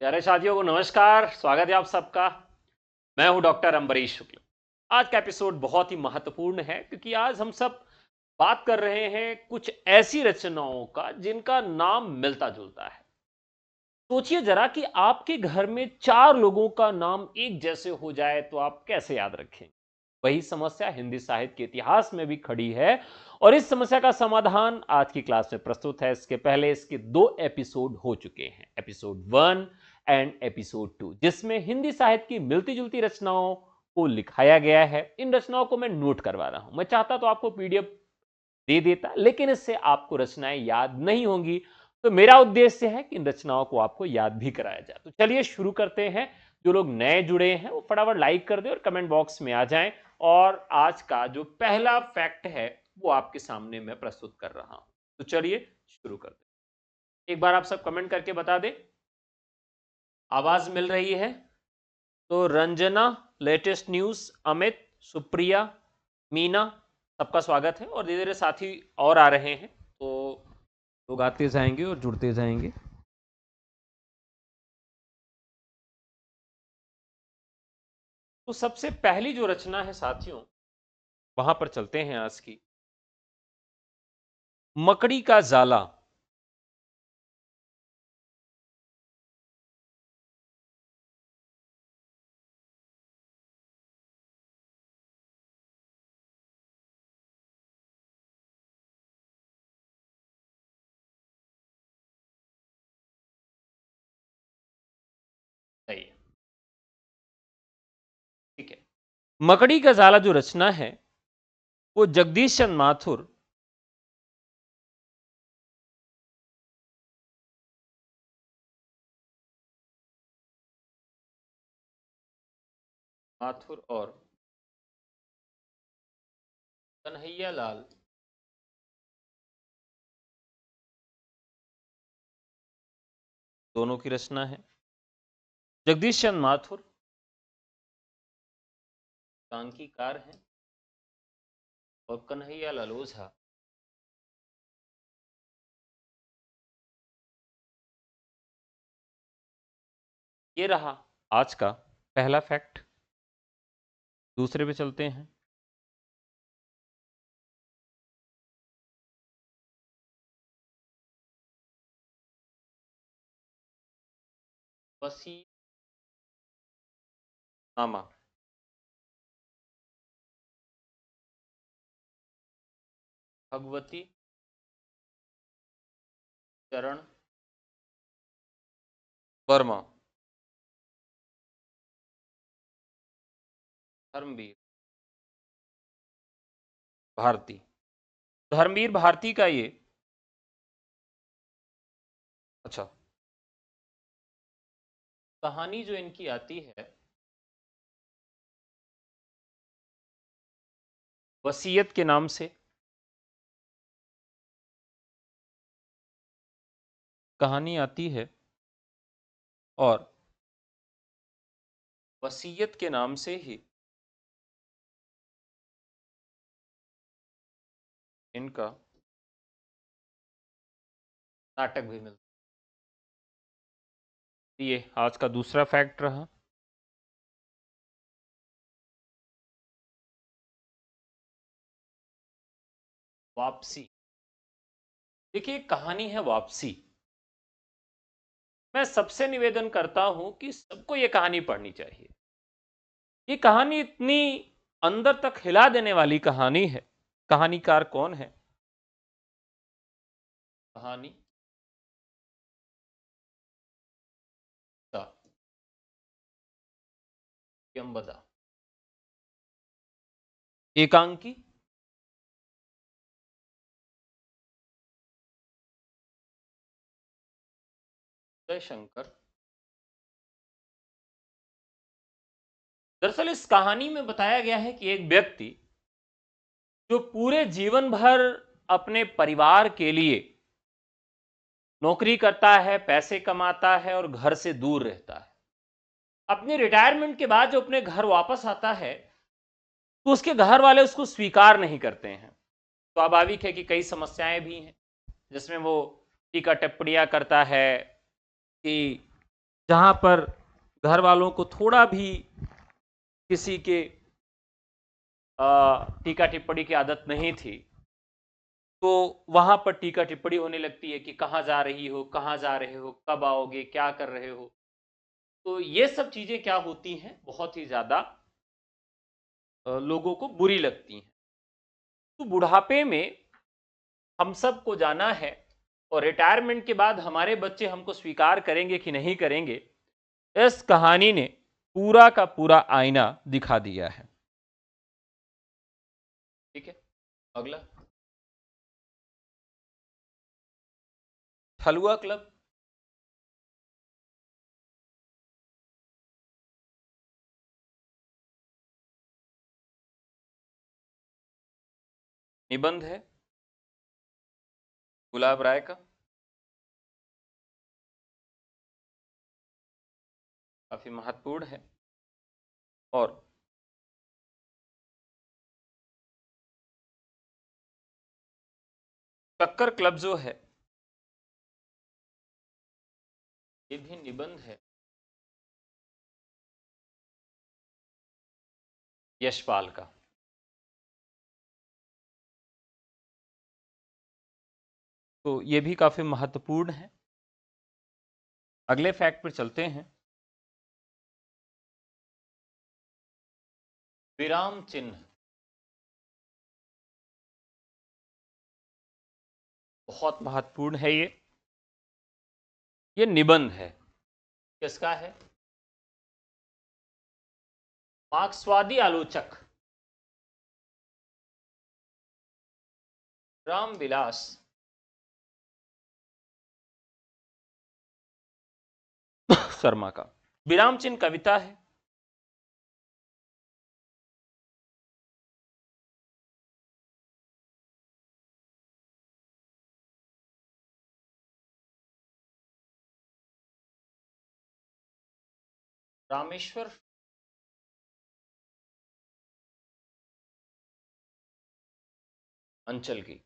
प्यारे साथियों को नमस्कार। स्वागत है आप सबका। मैं हूं डॉक्टर अम्बरीश शुक्ल। आज का एपिसोड बहुत ही महत्वपूर्ण है क्योंकि आज हम सब बात कर रहे हैं कुछ ऐसी रचनाओं का जिनका नाम मिलता जुलता है। सोचिए जरा कि आपके घर में चार लोगों का नाम एक जैसे हो जाए तो आप कैसे याद रखें। वही समस्या हिंदी साहित्य के इतिहास में भी खड़ी है और इस समस्या का समाधान आज की क्लास में प्रस्तुत है। इसके पहले इसके दो एपिसोड हो चुके हैं, एपिसोड 1 एंड एपिसोड 2, जिसमें हिंदी साहित्य की मिलती जुलती रचनाओं को लिखाया गया है। इन रचनाओं को मैं नोट करवा रहा हूं। मैं चाहता तो आपको पीडीएफ दे देता, लेकिन इससे आपको रचनाएं याद नहीं होंगी। तो मेरा उद्देश्य है कि इन रचनाओं को आपको याद भी कराया जाए। तो चलिए शुरू करते हैं। जो लोग नए जुड़े हैं वो फटाफट लाइक कर दें और कमेंट बॉक्स में आ जाएं। और आज का जो पहला फैक्ट है वो आपके सामने मैं प्रस्तुत कर रहा हूं। तो चलिए शुरू करते हैं। एक बार आप सब कमेंट करके बता दें, आवाज मिल रही है? तो रंजना, लेटेस्ट न्यूज, अमित, सुप्रिया, मीना, सबका स्वागत है। और धीरे धीरे साथी और आ रहे हैं तो लोग आते जाएंगे और जुड़ते जाएंगे। तो सबसे पहली जो रचना है साथियों, वहां पर चलते हैं आज की। मकड़ी का जाला। सही है, ठीक है। मकड़ी का जाला जो रचना है वो जगदीश चंद्र माथुर माथुर और कन्हैया लाल दोनों की रचना है। जगदीश चंद्र माथुर सांख्यिकार हैं और कन्हैया लाल ओझा ये रहा आज का पहला फैक्ट। दूसरे पे चलते हैं। वसी नामा। भगवती चरण वर्मा। धर्मवीर भारती। धर्मवीर भारती का ये, अच्छा, कहानी जो इनकी आती है वसीयत के नाम से। कहानी आती है और वसीयत के नाम से ही इनका नाटक भी मिलता है। ये आज का दूसरा फैक्ट रहा। वापसी। देखिए कहानी है वापसी। मैं सबसे निवेदन करता हूं कि सबको ये कहानी पढ़नी चाहिए। ये कहानी इतनी अंदर तक हिला देने वाली कहानी है। कहानीकार कौन है? कहानी का यमबदा। एकांकी जयशंकर। दरअसल इस कहानी में बताया गया है कि एक व्यक्ति जो पूरे जीवन भर अपने परिवार के लिए नौकरी करता है, पैसे कमाता है और घर से दूर रहता है, अपने रिटायरमेंट के बाद जो अपने घर वापस आता है तो उसके घर वाले उसको स्वीकार नहीं करते हैं। स्वाभाविक है कि कई समस्याएं भी हैं जिसमें वो टीका टिप्पणियां करता है कि जहां पर घर वालों को थोड़ा भी किसी के टीका टिप्पणी की आदत नहीं थी, तो वहां पर टीका टिप्पणी होने लगती है कि कहाँ जा रही हो, कहाँ जा रहे हो, कब आओगे, क्या कर रहे हो। तो ये सब चीजें क्या होती हैं, बहुत ही ज्यादा लोगों को बुरी लगती हैं। तो बुढ़ापे में हम सबको जाना है, और रिटायरमेंट के बाद हमारे बच्चे हमको स्वीकार करेंगे कि नहीं करेंगे, इस कहानी ने पूरा का पूरा आईना दिखा दिया है। ठीक है, अगला, हलवा क्लब। निबंध है गुलाब राय का, काफी महत्वपूर्ण है। और शक्कर क्लब जो है, ये भी निबंध है यशपाल का। तो ये भी काफी महत्वपूर्ण है। अगले फैक्ट पर चलते हैं। विराम चिन्ह बहुत महत्वपूर्ण है। ये निबंध है, किसका है? मार्क्सवादी आलोचक रामविलास शर्मा का विराम चिन्ह कविता है। रामेश्वर अंचल की।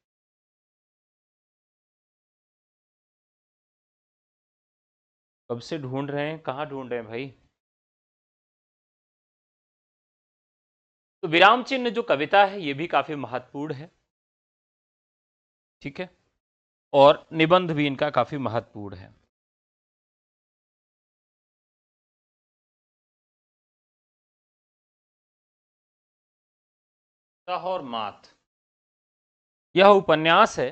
कब से ढूंढ रहे हैं, कहाँ ढूंढ रहे हैं भाई? तो विराम चिन्ह जो कविता है, ये भी काफी महत्वपूर्ण है। ठीक है, और निबंध भी इनका काफी महत्वपूर्ण है। सह और मात, यह उपन्यास है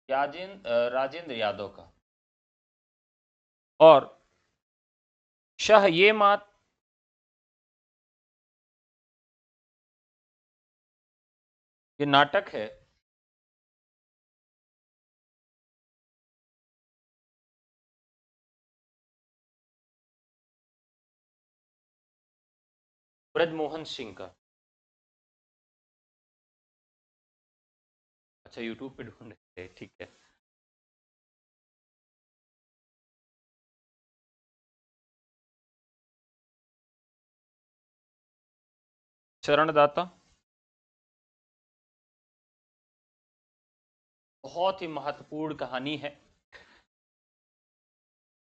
राजेंद्र यादव का। और शह ये मात, ये नाटक है ब्रजमोहन सिंह का। अच्छा, यूट्यूब पे ढूंढ रहे हैं, ठीक है। चरणदाता बहुत ही महत्वपूर्ण कहानी है।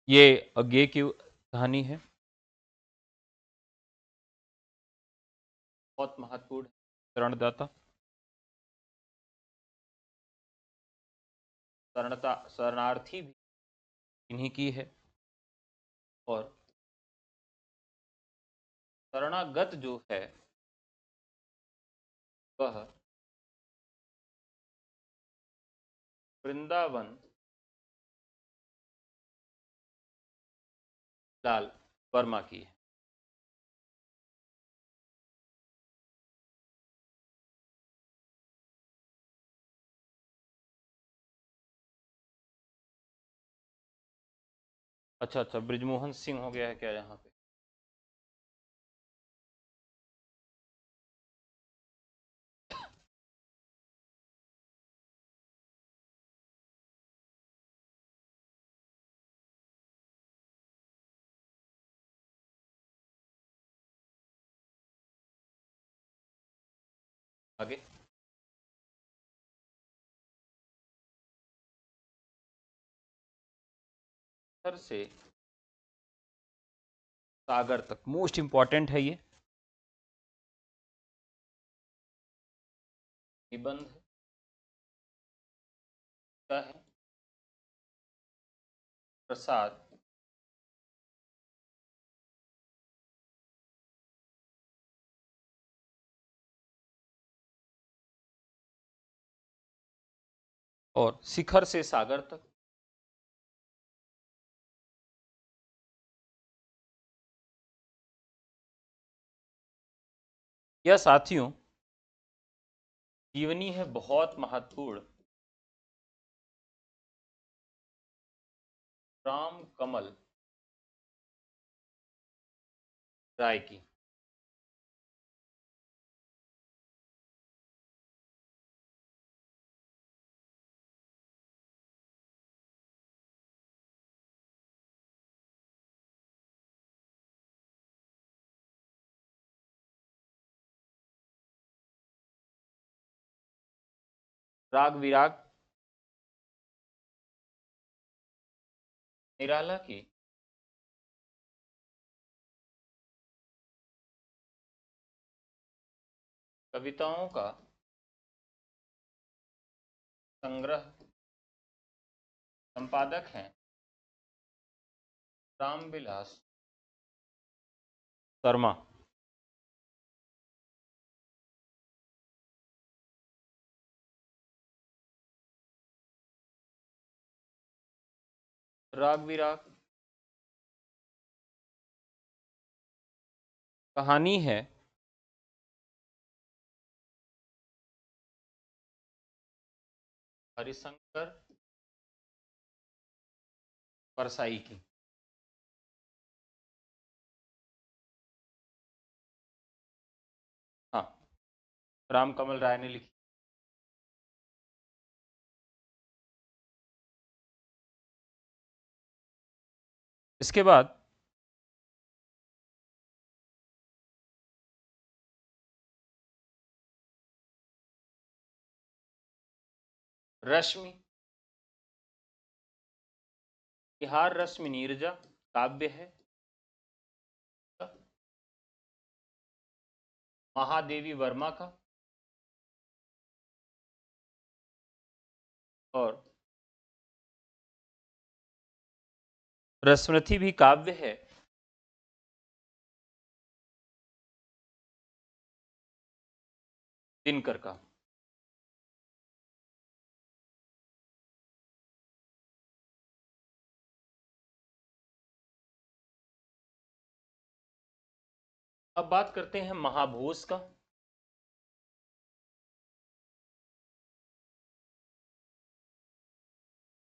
ये अज्ञे की कहानी है, बहुत महत्वपूर्ण। शरणदाता, शरणार्थी भी इन्हीं की है। और शरणागत जो है, वह वृंदावन लाल वर्मा की है। अच्छा अच्छा, ब्रिजमोहन सिंह हो गया है क्या यहाँ पे? आगे, शिखर से सागर तक, मोस्ट इंपॉर्टेंट है ये निबंध का है। प्रसाद और शिखर से सागर तक। यह साथियों जीवनी है बहुत महत्वपूर्ण राम कमल राय की। राग विराग निराला की कविताओं का संग्रह, संपादक हैं रामविलास शर्मा। राग विराग कहानी है हरिशंकर परसाई की। हाँ, राम कमल राय ने लिखी। इसके बाद रश्मि, तिहार रश्मि नीरजा काव्य है। महादेवी वर्मा का और रसमथी भी काव्य है। दिनकर का। अब बात करते हैं महाभोज का।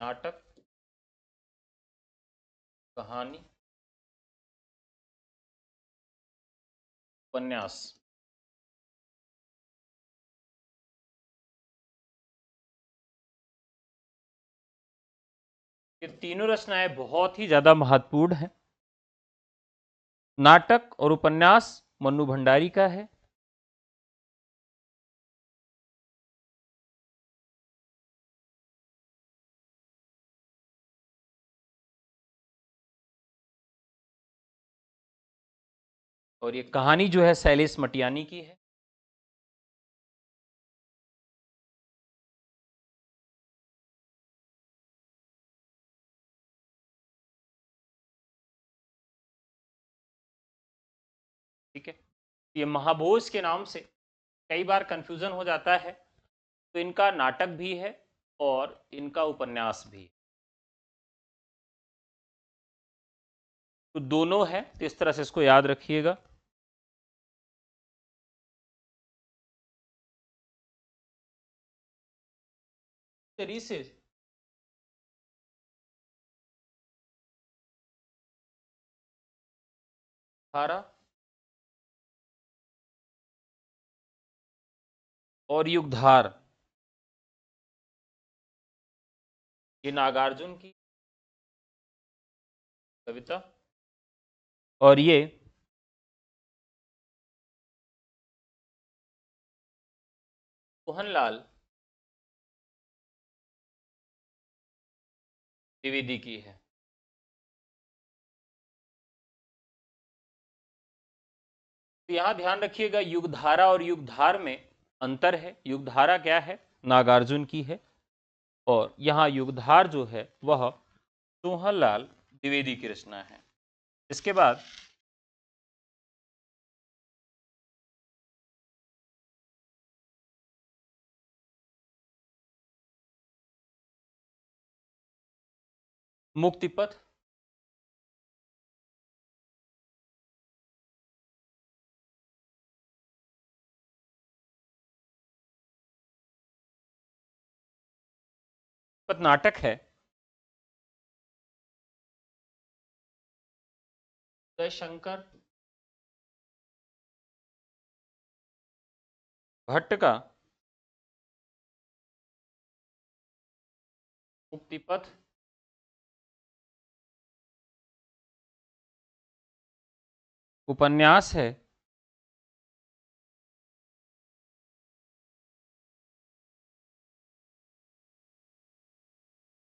नाटक, कहानी, उपन्यास। ये तीनों रचनाएं बहुत ही ज्यादा महत्वपूर्ण हैं। नाटक और उपन्यास मन्नू भंडारी का है। और ये कहानी जो है शैलेश मटियानी की है। ठीक है, ये महाभोज के नाम से कई बार कंफ्यूजन हो जाता है, तो इनका नाटक भी है और इनका उपन्यास भी। तो दोनों है, तो इस तरह से इसको याद रखिएगा। तरीके से धारा और युगधार, ये नागार्जुन की कविता और ये मोहनलाल द्विवेदी की है। तो यहाँ ध्यान रखिएगा, युगधारा और युगधार में अंतर है। युगधारा क्या है? नागार्जुन की है, और यहाँ युगधार जो है वह सोहनलाल द्विवेदी की रचना है। इसके बाद मुक्तिपथ, पथ नाटक है। जयशंकर भट्ट का मुक्तिपथ उपन्यास है।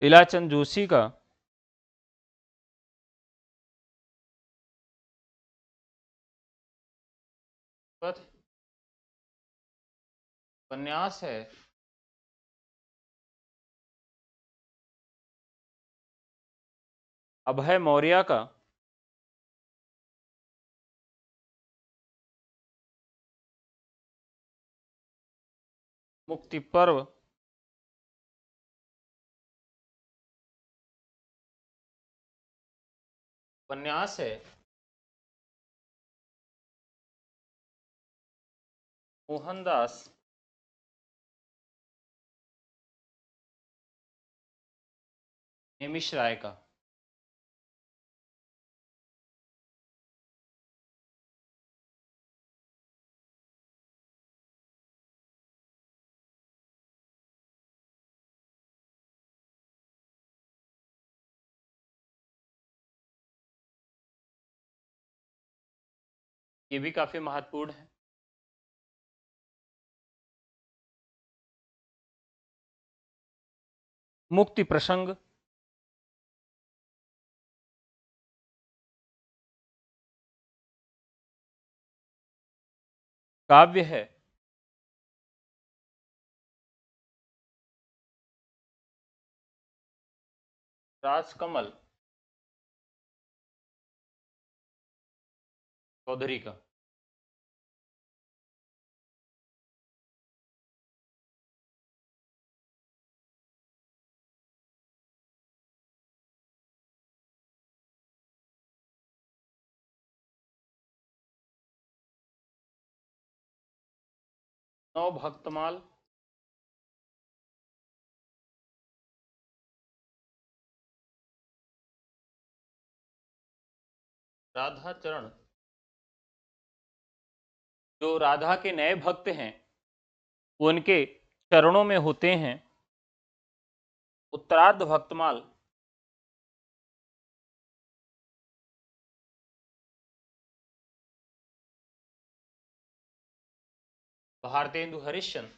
इलाचंद जोशी का पथ उपन्यास है। अभय मौर्य का मुक्ति पर्व। उपन्यास है। मोहनदास हेमिश राय का। ये भी काफी महत्वपूर्ण है। मुक्ति प्रसंग, काव्य है। राजकमल चौधरी का। नौ भक्तमाल राधा चरण, जो राधा के नए भक्त हैं उनके चरणों में होते हैं। उत्तरार्ध भक्तमाल भारतेंदु हरिश्चंद्र।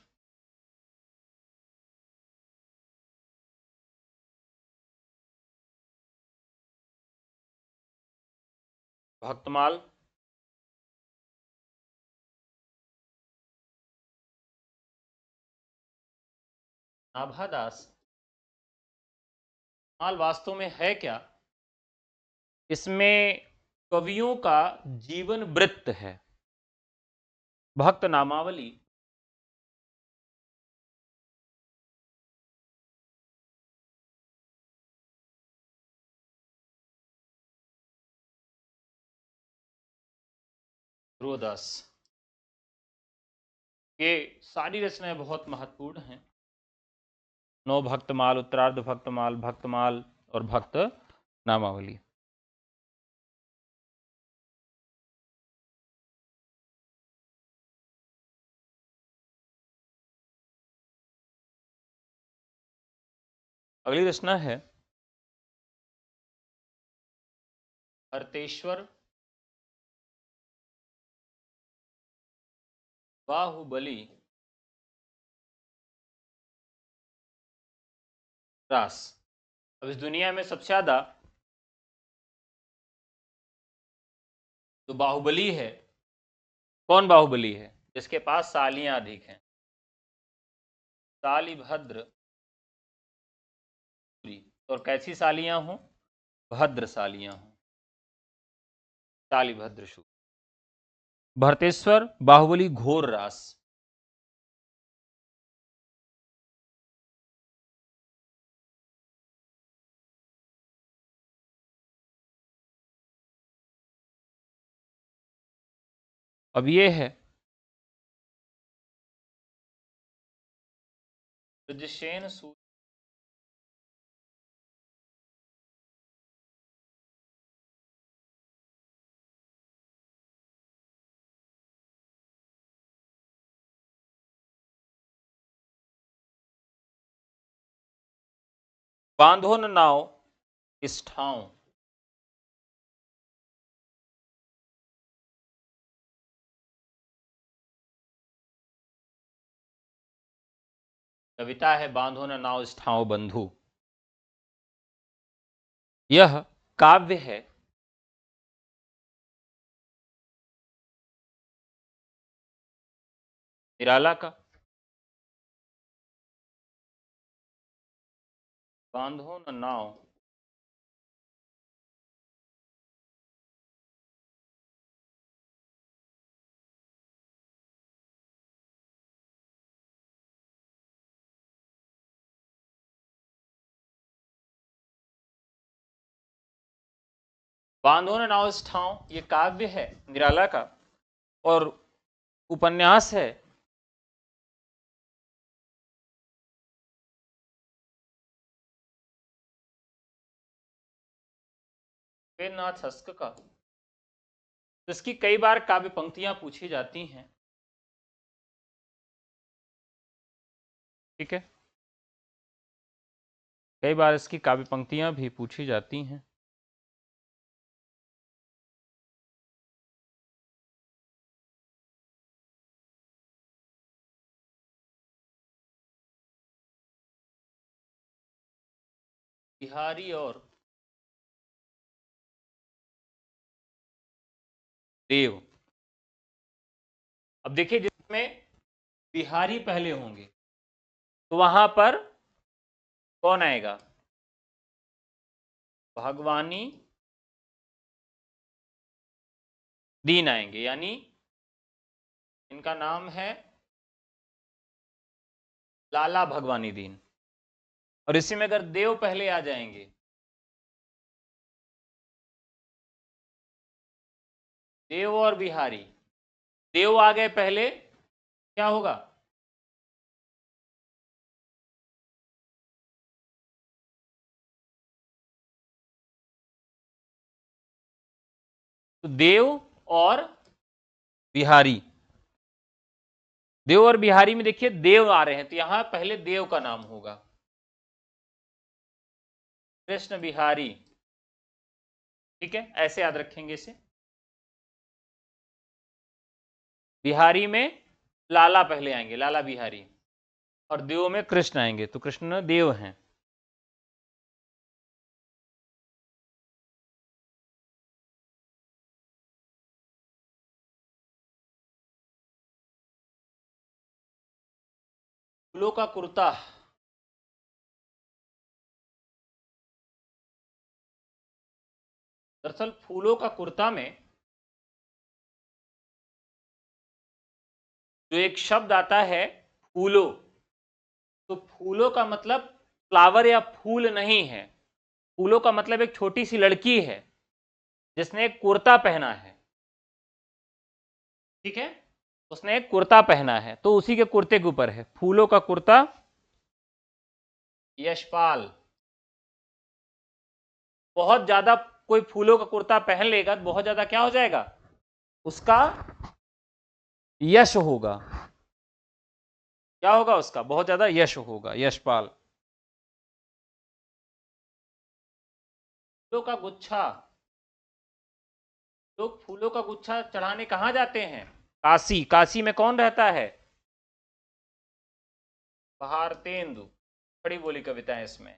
भक्तमाल नाभादास। माल वास्तव में है क्या? इसमें कवियों का जीवन वृत्त है। भक्त नामावली ध्रुवदास। ये सारी रचनाएं बहुत महत्वपूर्ण हैं। नौ भक्तमाल, उत्तरार्ध भक्तमाल, भक्तमाल और भक्त नामावली। अगली रचना है अर्थेश्वर बाहुबली रास। अब इस दुनिया में सबसे ज्यादा जो बाहुबली है कौन बाहुबली है? जिसके पास सालियां अधिक हैं। सालिभद्र और कैसी सालियां हों? भद्र सालियां हों। सालिभद्र शूर। भरतेश्वर बाहुबली घोर रास। अब ये है ब्रजसेन सूर्य। बांधो न नाव इस ठाव। कविता है बांधो न नाव इस ठाव बंधु। यह काव्य है निराला का। बांधो न नाव बांधो न नाव इस ठाव, ये काव्य है निराला का और उपन्यास है वेदनाथ हस्क का। इसकी कई बार काव्य पंक्तियां पूछी जाती हैं। ठीक है, कई बार इसकी काव्य पंक्तियां भी पूछी जाती हैं। बिहारी और देव। अब देखिए, जिसमें बिहारी पहले होंगे तो वहां पर कौन आएगा? भगवानी दीन आएंगे, यानी इनका नाम है लाला भगवानी दीन। और इसी में अगर देव पहले आ जाएंगे, देव और बिहारी, देव आ गए पहले, क्या होगा? तो देव और बिहारी, देव और बिहारी में देखिए देव आ रहे हैं तो यहां पहले देव का नाम होगा। कृष्ण बिहारी। ठीक है, ऐसे याद रखेंगे इसे। बिहारी में लाला पहले आएंगे, लाला बिहारी, और देव में कृष्ण आएंगे तो कृष्ण देव हैं। फूलों का कुर्ता। दरअसल फूलों का कुर्ता में जो एक शब्द आता है फूलों, तो फूलों का मतलब फ्लावर या फूल नहीं है। फूलों का मतलब एक छोटी सी लड़की है जिसने एक कुर्ता पहना है। ठीक है, उसने एक कुर्ता पहना है तो उसी के कुर्ते के ऊपर है फूलों का कुर्ता। यशपाल। बहुत ज्यादा कोई फूलों का कुर्ता पहन लेगा तो बहुत ज्यादा क्या हो जाएगा? उसका यश होगा। क्या होगा? उसका बहुत ज्यादा यश होगा। यशपाल। फूलों का गुच्छा। लोग फूलों का गुच्छा चढ़ाने कहां जाते हैं? काशी। काशी में कौन रहता है? भारतेंदु। बड़ी बोली कविता है इसमें।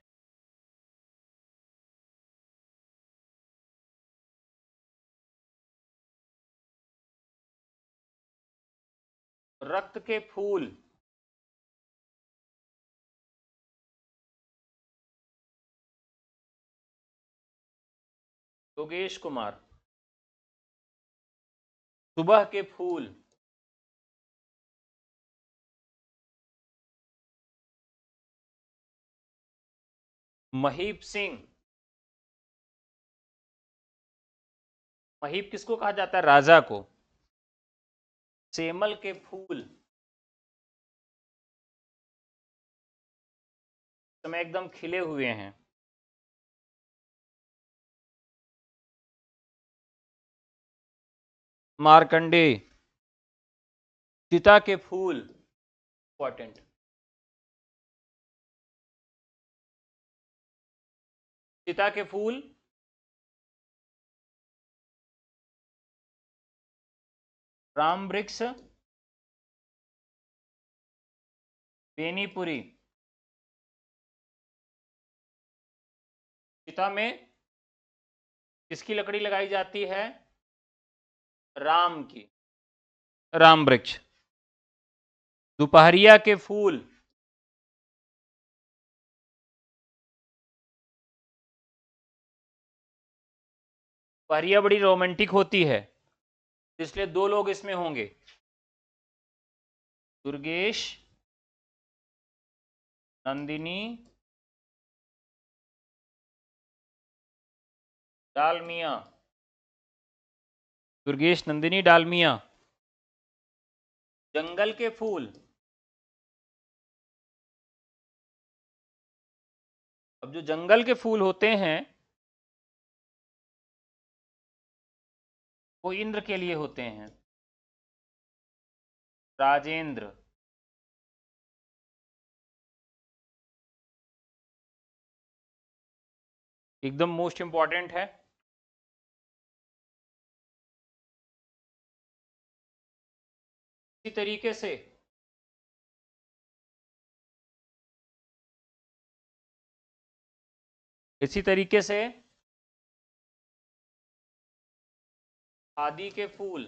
रक्त के फूल। योगेश कुमार। सुबह के फूल। महीप सिंह। महीप किसको कहा जाता है? राजा को। सेमल के फूल। समय एकदम खिले हुए हैं। मार्कंडे। चिता के फूल। इंपॉर्टेंट। चिता के फूल। राम वृक्ष। बेनीपुरी। चिता में किसकी लकड़ी लगाई जाती है? राम की। राम वृक्ष। दोपहरिया के फूल। दोपहरिया बड़ी रोमांटिक होती है, इसलिए दो लोग इसमें होंगे। दुर्गेश, नंदिनी, डालमिया। दुर्गेश, नंदिनी, डालमिया। जंगल के फूल। अब जो जंगल के फूल होते हैं वो इंद्र के लिए होते हैं। राजेंद्र। एकदम मोस्ट इंपॉर्टेंट है। इसी तरीके से इसी तरीके से आदि के फूल।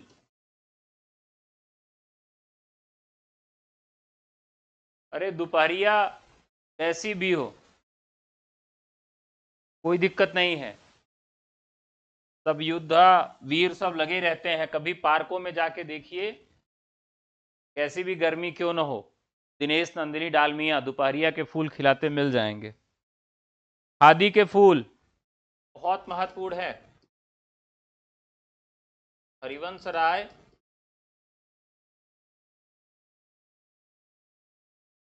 अरे दोपहरिया ऐसी भी हो, कोई दिक्कत नहीं है। सब योद्धा वीर सब लगे रहते हैं। कभी पार्कों में जाके देखिए, कैसी भी गर्मी क्यों ना हो, दिनेश, नंदिनी, डालमिया, दोपहरिया के फूल खिलाते मिल जाएंगे। आदि के फूल बहुत महत्वपूर्ण है। हरिवंश राय,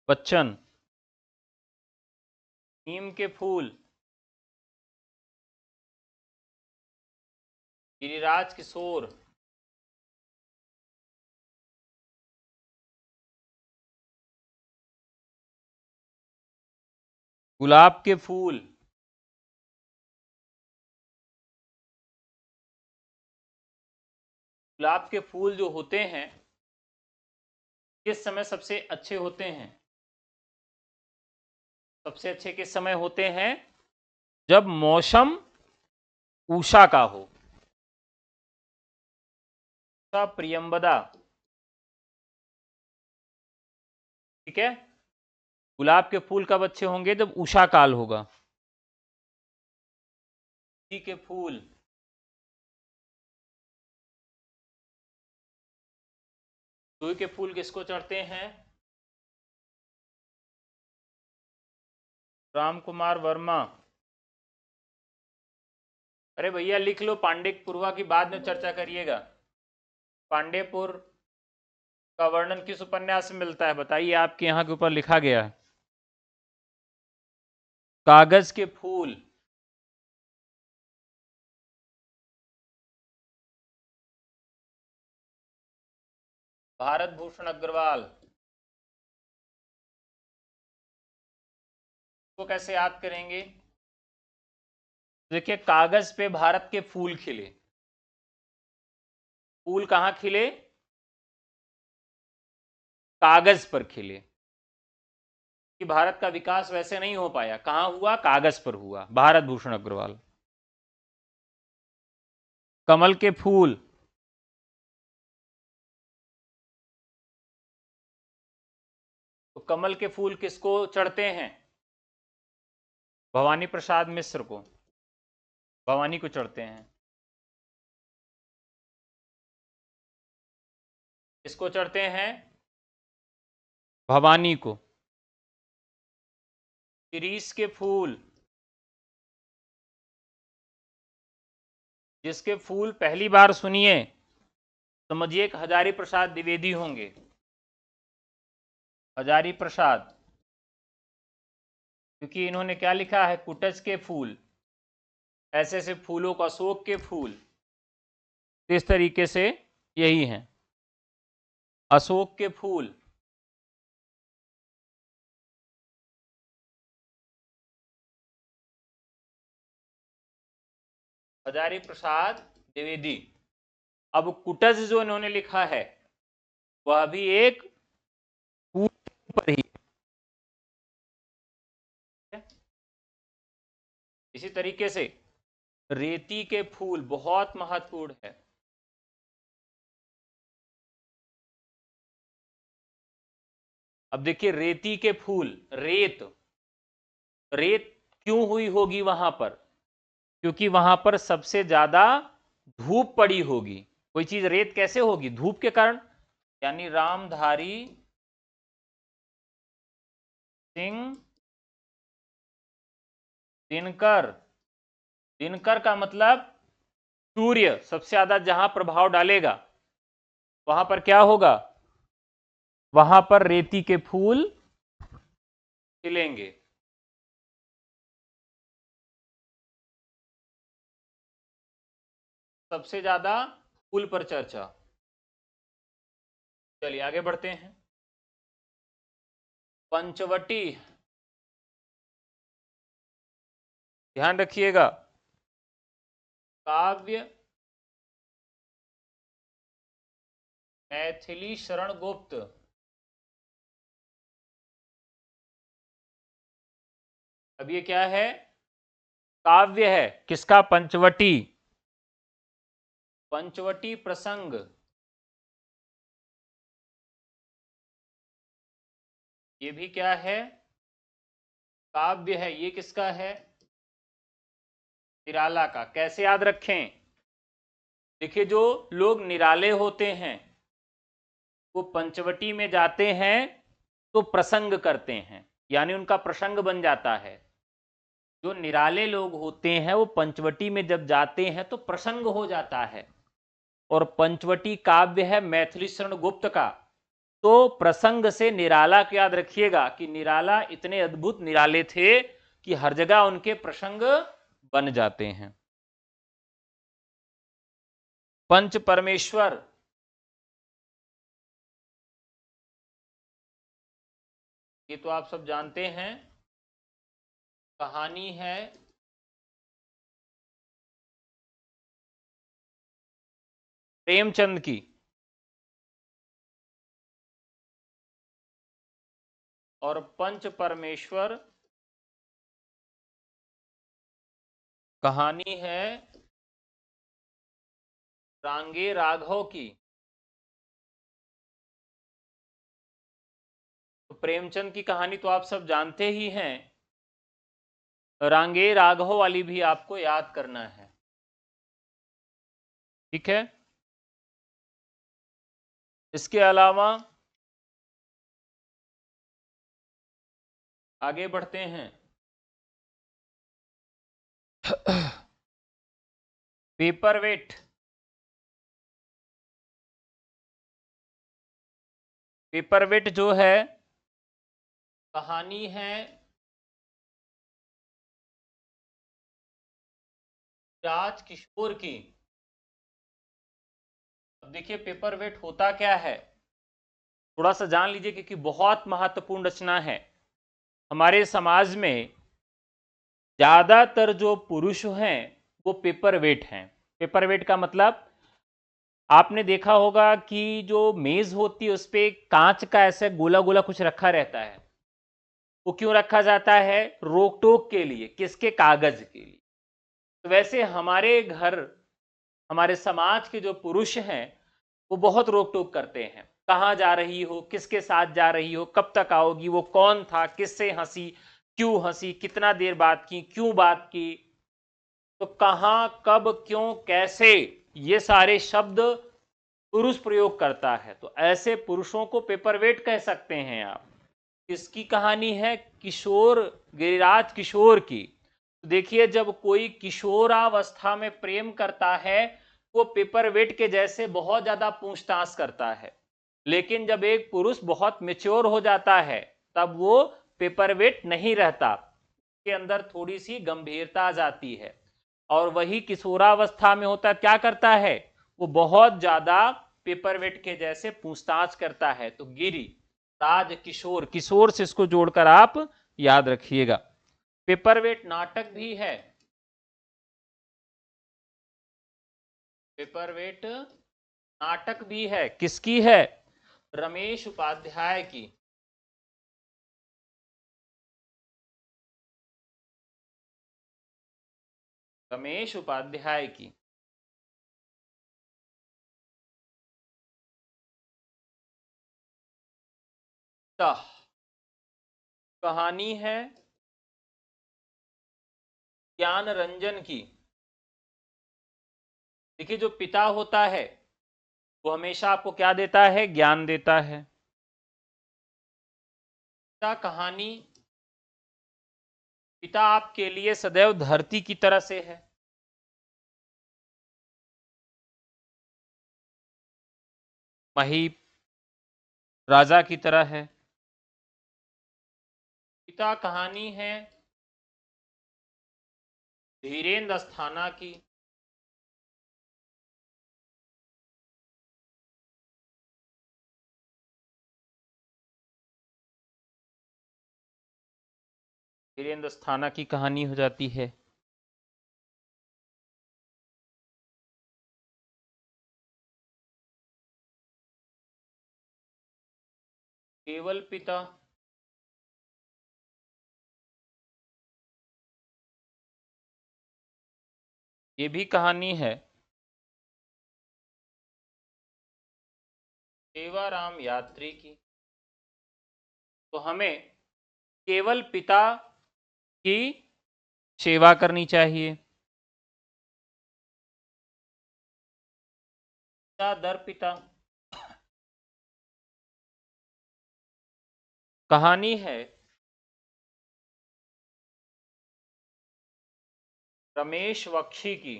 बच्चन। नीम के फूल गिरिराज किशोर। गुलाब के फूल गुलाब के फूल जो होते हैं किस समय सबसे अच्छे होते हैं? सबसे अच्छे किस समय होते हैं? जब मौसम उषा का हो। प्रियंबदा। ठीक है। गुलाब के फूल कब अच्छे होंगे? जब उषा काल होगा। के फूल जूही के फूल किसको चढ़ते हैं? राम कुमार वर्मा। अरे भैया लिख लो, पांडेयपुरवा की बाद में चर्चा करिएगा। पांडेयपुर का वर्णन किस उपन्यास में मिलता है? बताइए, आपके यहाँ के ऊपर लिखा गया है। कागज के फूल भारत भूषण अग्रवाल। को कैसे याद करेंगे? देखिए, कागज पे भारत के फूल खिले। फूल कहां खिले? कागज पर खिले। कि भारत का विकास वैसे नहीं हो पाया, कहां हुआ? कागज पर हुआ। भारत भूषण अग्रवाल। कमल के फूल कमल के फूल किसको चढ़ते हैं? भवानी प्रसाद मिश्र को, भवानी को चढ़ते हैं। किसको चढ़ते हैं? भवानी को। शिरीष के फूल, जिसके फूल पहली बार सुनिए समझिए कि हजारी प्रसाद द्विवेदी होंगे। हजारी प्रसाद, क्योंकि इन्होंने क्या लिखा है? कुटज के फूल, ऐसे ऐसे फूलों का, अशोक के फूल, इस तरीके से यही हैं, अशोक के फूल। हजारी प्रसाद द्विवेदी। अब कुटज जो इन्होंने लिखा है वह भी एक फूल पर ही। इसी तरीके से रेती के फूल बहुत महत्वपूर्ण है। अब देखिए रेती के फूल, रेत, रेत क्यों हुई होगी वहां पर? क्योंकि वहां पर सबसे ज्यादा धूप पड़ी होगी। कोई चीज रेत कैसे होगी? धूप के कारण। यानी रामधारी सिंह दिनकर, दिनकर का मतलब सूर्य सबसे ज्यादा जहां प्रभाव डालेगा वहां पर क्या होगा? वहां पर रेती के फूल खिलेंगे। सबसे ज्यादा फूल पर चर्चा। चलिए आगे बढ़ते हैं। पंचवटी, ध्यान रखिएगा, काव्य मैथिली शरण गुप्त। अब ये क्या है? काव्य है। किसका? पंचवटी। पंचवटी प्रसंग, ये भी क्या है? काव्य है। ये किसका है? निराला का। कैसे याद रखें? देखिए जो लोग निराले होते हैं वो पंचवटी में जाते हैं तो प्रसंग करते हैं, यानी उनका प्रसंग बन जाता है। जो निराले लोग होते हैं वो पंचवटी में जब जाते हैं तो प्रसंग हो जाता है। और पंचवटी काव्य है मैथिली शरण गुप्त का। तो प्रसंग से निराला को याद रखिएगा कि निराला इतने अद्भुत निराले थे कि हर जगह उनके प्रसंग बन जाते हैं। पंच परमेश्वर, ये तो आप सब जानते हैं। कहानी है प्रेमचंद की। और पंच परमेश्वर कहानी है रांगे राघव की। तो प्रेमचंद की कहानी तो आप सब जानते ही हैं, रांगे राघव वाली भी आपको याद करना है। ठीक है। इसके अलावा आगे बढ़ते हैं। पेपरवेट, पेपरवेट जो है कहानी है राज किशोर की। अब देखिए पेपरवेट होता क्या है, थोड़ा सा जान लीजिए क्योंकि बहुत महत्वपूर्ण रचना है। हमारे समाज में ज्यादातर जो पुरुष हैं वो पेपरवेट हैं। पेपरवेट का मतलब आपने देखा होगा कि जो मेज होती है उस पे कांच का ऐसे गोला गोला कुछ रखा रहता है। वो क्यों रखा जाता है? रोक टोक के लिए। किसके? कागज के लिए। तो वैसे हमारे घर, हमारे समाज के जो पुरुष हैं वो बहुत रोक टोक करते हैं। कहाँ जा रही हो, किसके साथ जा रही हो, कब तक आओगी, वो कौन था, किससे हंसी, क्यों हंसी, कितना देर बात की, क्यों बात की। तो कहां, कब, क्यों, कैसे, ये सारे शब्द पुरुष प्रयोग करता है। तो ऐसे पुरुषों को पेपरवेट कह सकते हैं आप। किसकी कहानी है? किशोर, गिरिराज किशोर की। तो देखिए, जब कोई किशोरावस्था में प्रेम करता है, वो पेपरवेट के जैसे बहुत ज्यादा पूछताछ करता है। लेकिन जब एक पुरुष बहुत मेच्योर हो जाता है, तब वो पेपरवेट नहीं रहता, के अंदर थोड़ी सी गंभीरता आ जाती है। और वही किशोरावस्था में होता, क्या करता है, वो बहुत ज्यादा पेपरवेट के जैसे पूछताछ करता है। तो गिरी, राज, किशोर, किशोर से इसको जोड़कर आप याद रखिएगा। पेपरवेट नाटक भी है। पेपरवेट नाटक भी है। किसकी है? रमेश उपाध्याय की। रमेश उपाध्याय की। कहानी है ज्ञान रंजन की। देखिए, जो पिता होता है वो हमेशा आपको क्या देता है? ज्ञान देता है। पिता कहानी, पिता आपके लिए सदैव धरती की तरह से है। महीप राजा की तरह है। पिता कहानी है धीरेन्द्र अस्थाना की। धीरेन्द्र अस्थाना की कहानी हो जाती है। केवल पिता, ये भी कहानी है सेवाराम यात्री की। तो हमें केवल पिता की सेवा करनी चाहिए। पिता दर पिता। कहानी है रमेश बख्शी की।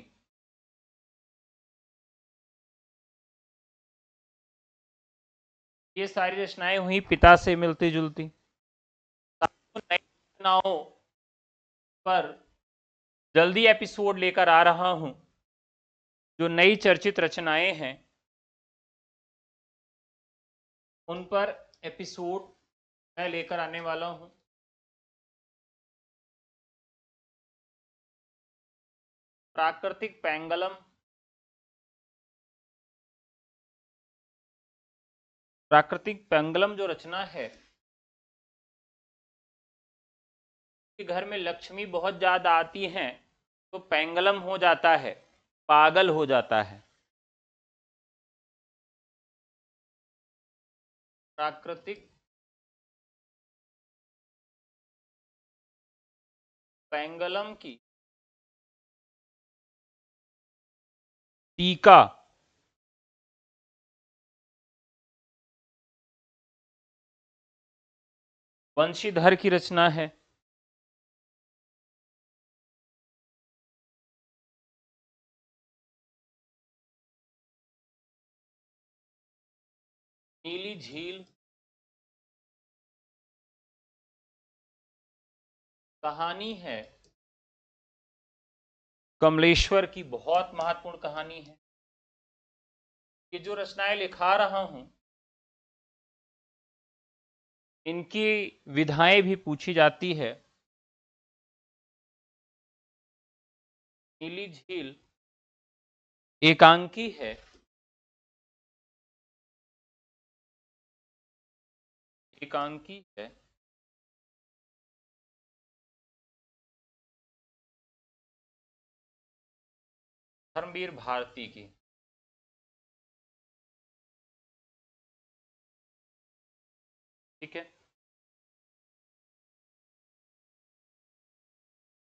ये सारी रचनाएं हुई पिता से मिलती जुलती। नई रचनाओं पर जल्दी एपिसोड लेकर आ रहा हूं। जो नई चर्चित रचनाएं हैं उन पर एपिसोड मैं लेकर आने वाला हूं। प्राकृतिक पेंगलम। प्राकृतिक पेंगलम जो रचना है कि घर में लक्ष्मी बहुत ज्यादा आती हैं तो पेंगलम हो जाता है, पागल हो जाता है। प्राकृतिक पेंगलम की टीका। वंशीधर की रचना है। नीली झील। कहानी है कमलेश्वर की, बहुत महत्वपूर्ण कहानी है। ये जो रचनाएं लिखा रहा हूं इनकी विधाएं भी पूछी जाती है। नीली झील एकांकी है। एकांकी है। धर्मवीर भारती की। ठीक है।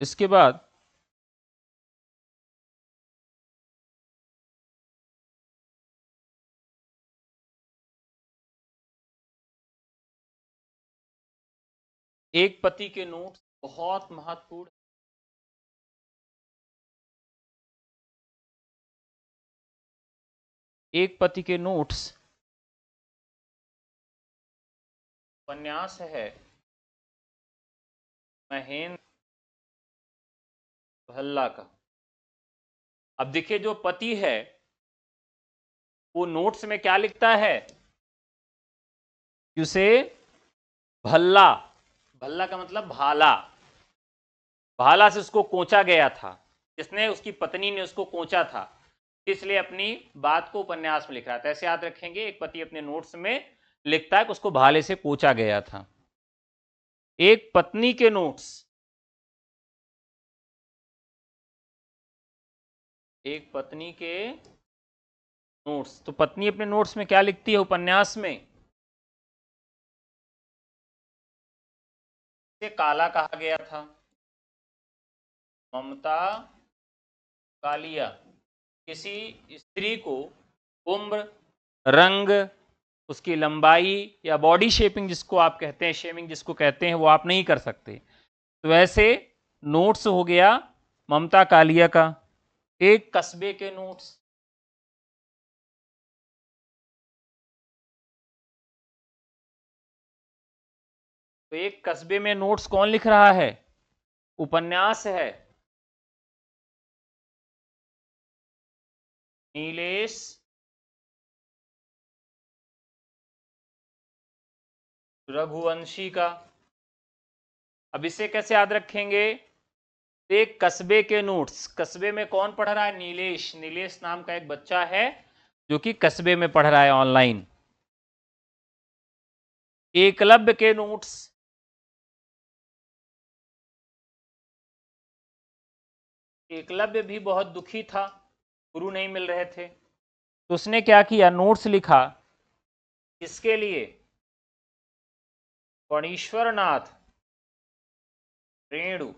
इसके बाद एक पति के नोट्स बहुत महत्वपूर्ण। एक पति के नोट्स उपन्यास है महेंद्र भल्ला का। अब देखिए, जो पति है वो नोट्स में क्या लिखता है कि उसे भल्ला, भल्ला का मतलब भाला, भाला से उसको कोंचा गया था। किसने? उसकी पत्नी ने उसको कोंचा था, इसलिए अपनी बात को उपन्यास में लिख रहा था। ऐसे याद रखेंगे, एक पति अपने नोट्स में लिखता है कि उसको भाले से कोंचा गया था। एक पत्नी के नोट्स, एक पत्नी के नोट्स, तो पत्नी अपने नोट्स में क्या लिखती है उपन्यास में? इसे काला कहा गया था, ममता कालिया। किसी स्त्री को उम्र, रंग, उसकी लंबाई या बॉडी शेपिंग जिसको आप कहते हैं, शेमिंग जिसको कहते हैं, वो आप नहीं कर सकते। तो वैसे नोट्स हो गया ममता कालिया का। एक कस्बे के नोट्स, तो एक कस्बे में नोट्स कौन लिख रहा है? उपन्यास है नीलेश रघुवंशी का। अब इसे कैसे याद रखेंगे? एक कस्बे के नोट्स, कस्बे में कौन पढ़ रहा है? नीलेश, नीलेश नाम का एक बच्चा है जो कि कस्बे में पढ़ रहा है ऑनलाइन। एकलव्य के नोट्स, एकलव्य भी बहुत दुखी था, गुरु नहीं मिल रहे थे, तो उसने क्या किया? नोट्स लिखा। किसके लिए? फणीश्वर नाथ रेणु,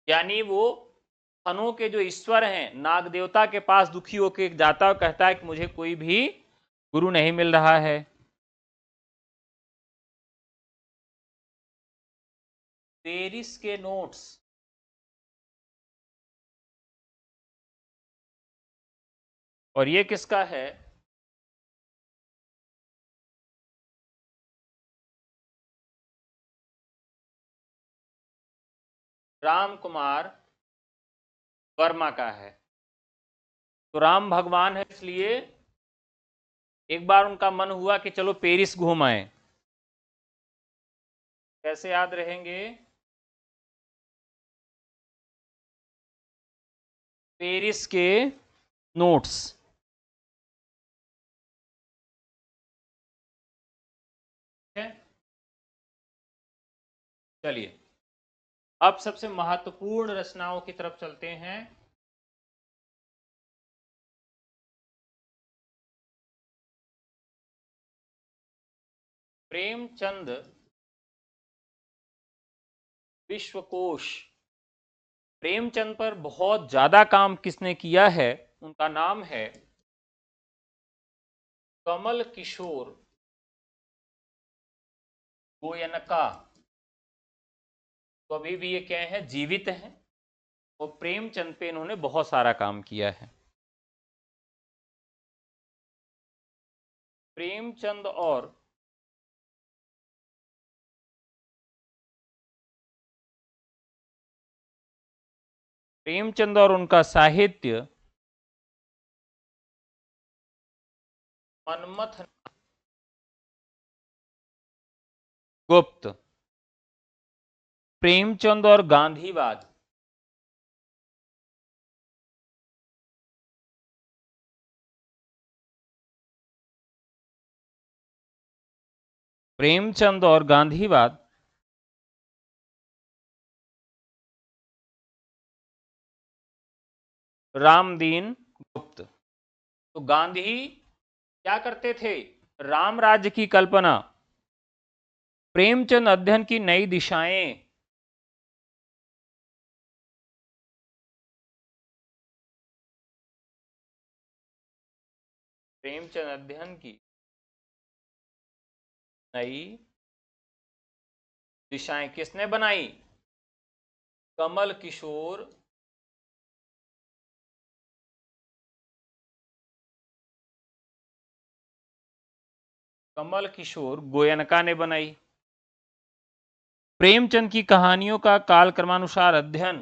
यानी वो फनों के जो ईश्वर हैं, नाग देवता के पास दुखी होकर जाता और कहता है कि मुझे कोई भी गुरु नहीं मिल रहा है। पेरिस के नोट्स, और ये किसका है? राम कुमार वर्मा का है। तो राम भगवान है, इसलिए एक बार उनका मन हुआ कि चलो पेरिस घूम आए। कैसे याद रहेंगे? पेरिस के नोट्स। ठीक है, चलिए अब सबसे महत्वपूर्ण रचनाओं की तरफ चलते हैं। प्रेमचंद विश्वकोश। प्रेमचंद पर बहुत ज्यादा काम किसने किया है? उनका नाम है कमल किशोर गोयनका। तो अभी भी ये क्या है? जीवित हैं, और प्रेमचंद पे इन्होंने बहुत सारा काम किया है। प्रेमचंद और प्रेमचंद और उनका साहित्य मनमथ गुप्त। प्रेमचंद और गांधीवाद, प्रेमचंद और गांधीवाद रामदीन गुप्त। तो गांधी क्या करते थे? राम राज्य की कल्पना प्रेमचंद अध्ययन की नई दिशाएं। प्रेमचंद अध्ययन की नई दिशाएं किसने बनाई? कमल किशोर गोयनका ने बनाई। प्रेमचंद की कहानियों का कालक्रमानुसार अध्ययन।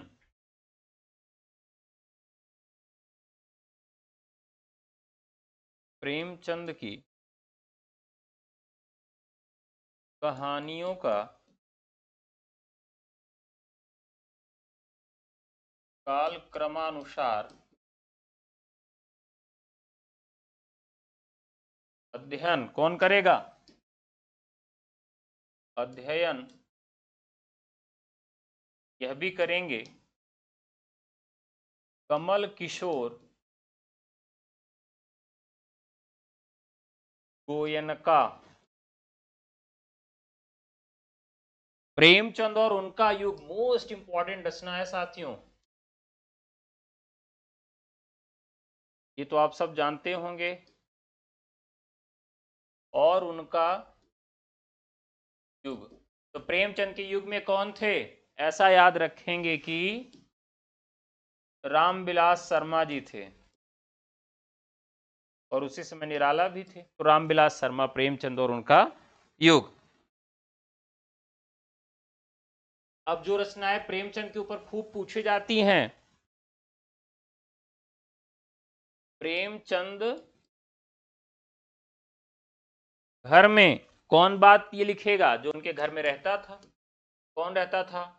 प्रेमचंद की कहानियों का कालक्रमानुसार अध्ययन कौन करेगा? अध्ययन यह भी करेंगे कमल किशोर गोयनका। प्रेमचंद और उनका युग मोस्ट इंपॉर्टेंट रचना है साथियों। ये तो आप सब जानते होंगे। और उनका युग, तो प्रेमचंद के युग में कौन थे? ऐसा याद रखेंगे कि रामविलास शर्मा जी थे और उसी समय निराला भी थे। तो रामविलास शर्मा, प्रेमचंद और उनका युग। अब जो रचनाएं प्रेमचंद के ऊपर खूब पूछी जाती हैं, प्रेमचंद घर में कौन बात ये लिखेगा जो उनके घर में रहता था? कौन रहता था?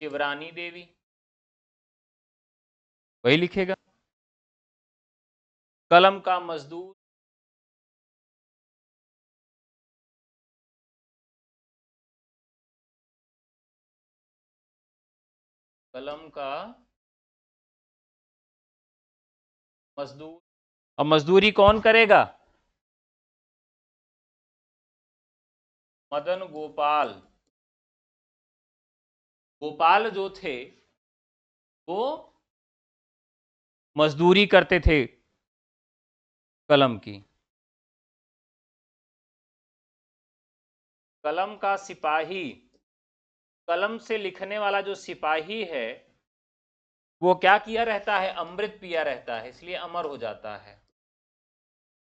शिवरानी देवी, वही लिखेगा। कलम का मजदूर, कलम का मजदूर। और मजदूरी कौन करेगा? मदन गोपाल। गोपाल जो थे वो मजदूरी करते थे कलम की। कलम का सिपाही, कलम से लिखने वाला जो सिपाही है वो क्या किया रहता है? अमृत पिया रहता है, इसलिए अमर हो जाता है।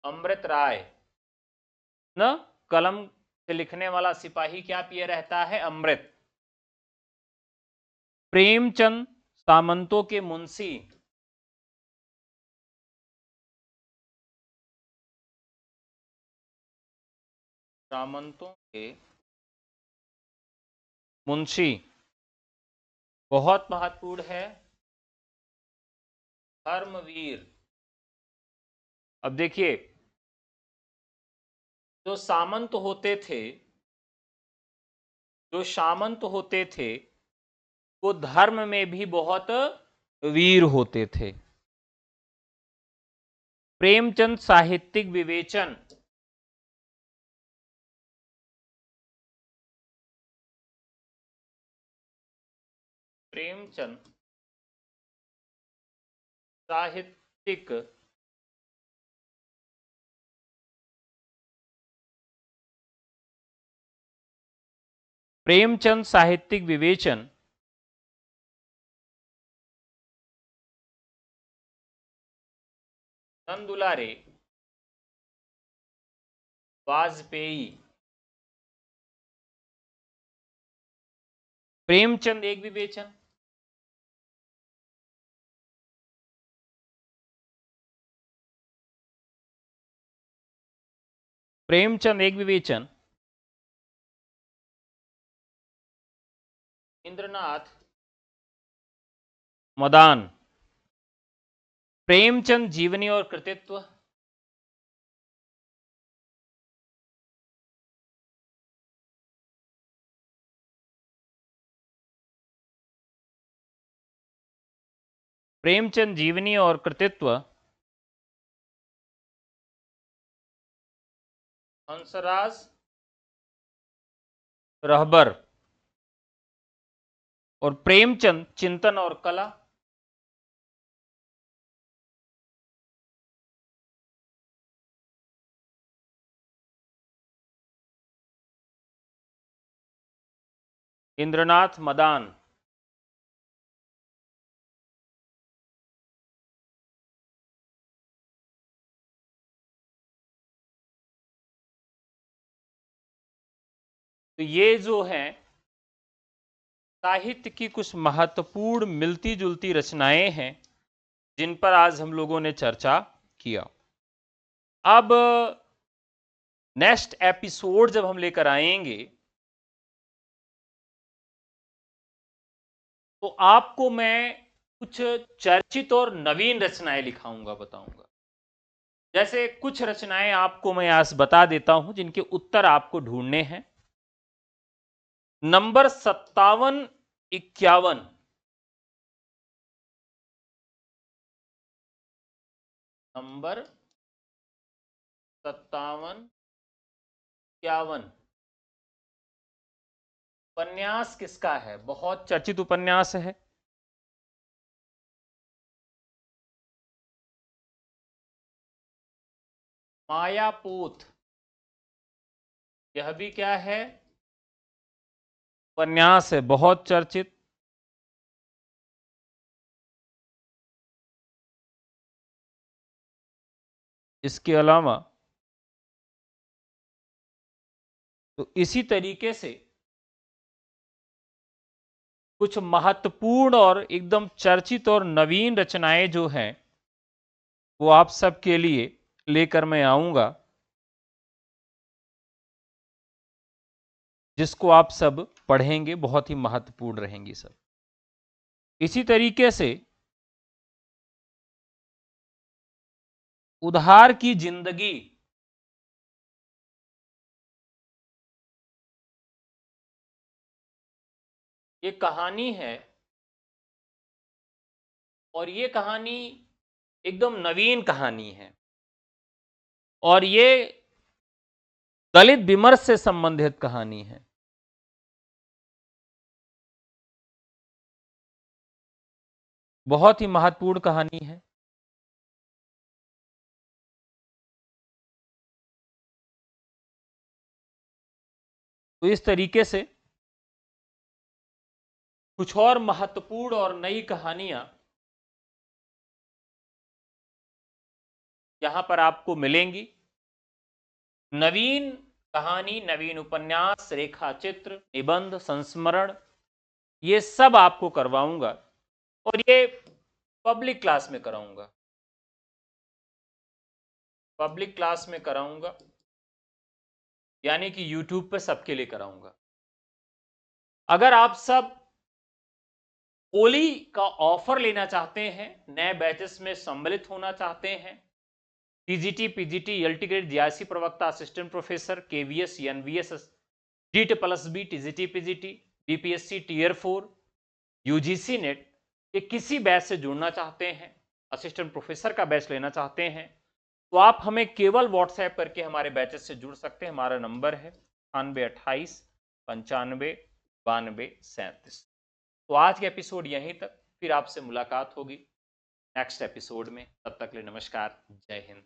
अमृत राय न, कलम से लिखने वाला सिपाही क्या पिया रहता है? अमृत। प्रेमचंद सामंतों के मुंशी, सामंतों के मुंशी बहुत महत्वपूर्ण है। धर्मवीर। अब देखिए, जो सामंत होते थे, जो सामंत होते थे, वो धर्म में भी बहुत वीर होते थे। प्रेमचंद साहित्यिक विवेचन, प्रेमचंद साहित्यिक प्रेमचंद साहित्यिक विवेचन नंदुलारे वाजपेयी। प्रेमचंद एक विवेचन, प्रेमचंद एक विवेचन, इंद्रनाथ मदान। प्रेमचंद जीवनी और कृतित्व, प्रेमचंद जीवनी और कृतित्व हंसराज रहबर और प्रेमचंद चिंतन और कला। इंद्रनाथ मदान। तो ये जो है साहित्य की कुछ महत्वपूर्ण मिलती जुलती रचनाएं हैं जिन पर आज हम लोगों ने चर्चा किया। अब नेक्स्ट एपिसोड जब हम लेकर आएंगे तो आपको मैं कुछ चर्चित और नवीन रचनाएं लिखाऊंगा, बताऊंगा। जैसे कुछ रचनाएं आपको मैं आज बता देता हूं जिनके उत्तर आपको ढूंढने हैं। नंबर 57, 51। नंबर 57, 51 उपन्यास किसका है? बहुत चर्चित उपन्यास है। मायापूत। यह भी क्या है? उपन्यास है, बहुत चर्चित। इसके अलावा तो इसी तरीके से कुछ महत्वपूर्ण और एकदम चर्चित और नवीन रचनाएं जो हैं वो आप सबके लिए लेकर मैं आऊंगा, जिसको आप सब पढ़ेंगे, बहुत ही महत्वपूर्ण रहेंगी सब। इसी तरीके से उधार की जिंदगी, ये कहानी है और ये कहानी एकदम नवीन कहानी है और ये दलित विमर्श से संबंधित कहानी है। बहुत ही महत्वपूर्ण कहानी है। तो इस तरीके से कुछ और महत्वपूर्ण और नई कहानियां यहां पर आपको मिलेंगी। नवीन कहानी, नवीन उपन्यास, रेखा चित्र, निबंध, संस्मरण, ये सब आपको करवाऊंगा और ये पब्लिक क्लास में कराऊंगा। पब्लिक क्लास में कराऊंगा यानी कि YouTube पे सबके लिए कराऊंगा। अगर आप सब होली का ऑफर लेना चाहते हैं, नए बैचेस में सम्मिलित होना चाहते हैं, TGT, PGT, LT grade, GIC प्रवक्ता, असिस्टेंट प्रोफेसर, केवीएस, एनवीएस, डीट plus B, TGT, PGT, BPSC, tier 4, UGC NET के किसी बैच से जुड़ना चाहते हैं, असिस्टेंट प्रोफेसर का बैच लेना चाहते हैं, तो आप हमें केवल व्हाट्सएप करके हमारे बैचेस से जुड़ सकते हैं। हमारा नंबर है 9828 95 92 37। तो आज के एपिसोड यहीं तक, फिर आपसे मुलाकात होगी नेक्स्ट एपिसोड में। तब तक के लिए नमस्कार, जय हिंद।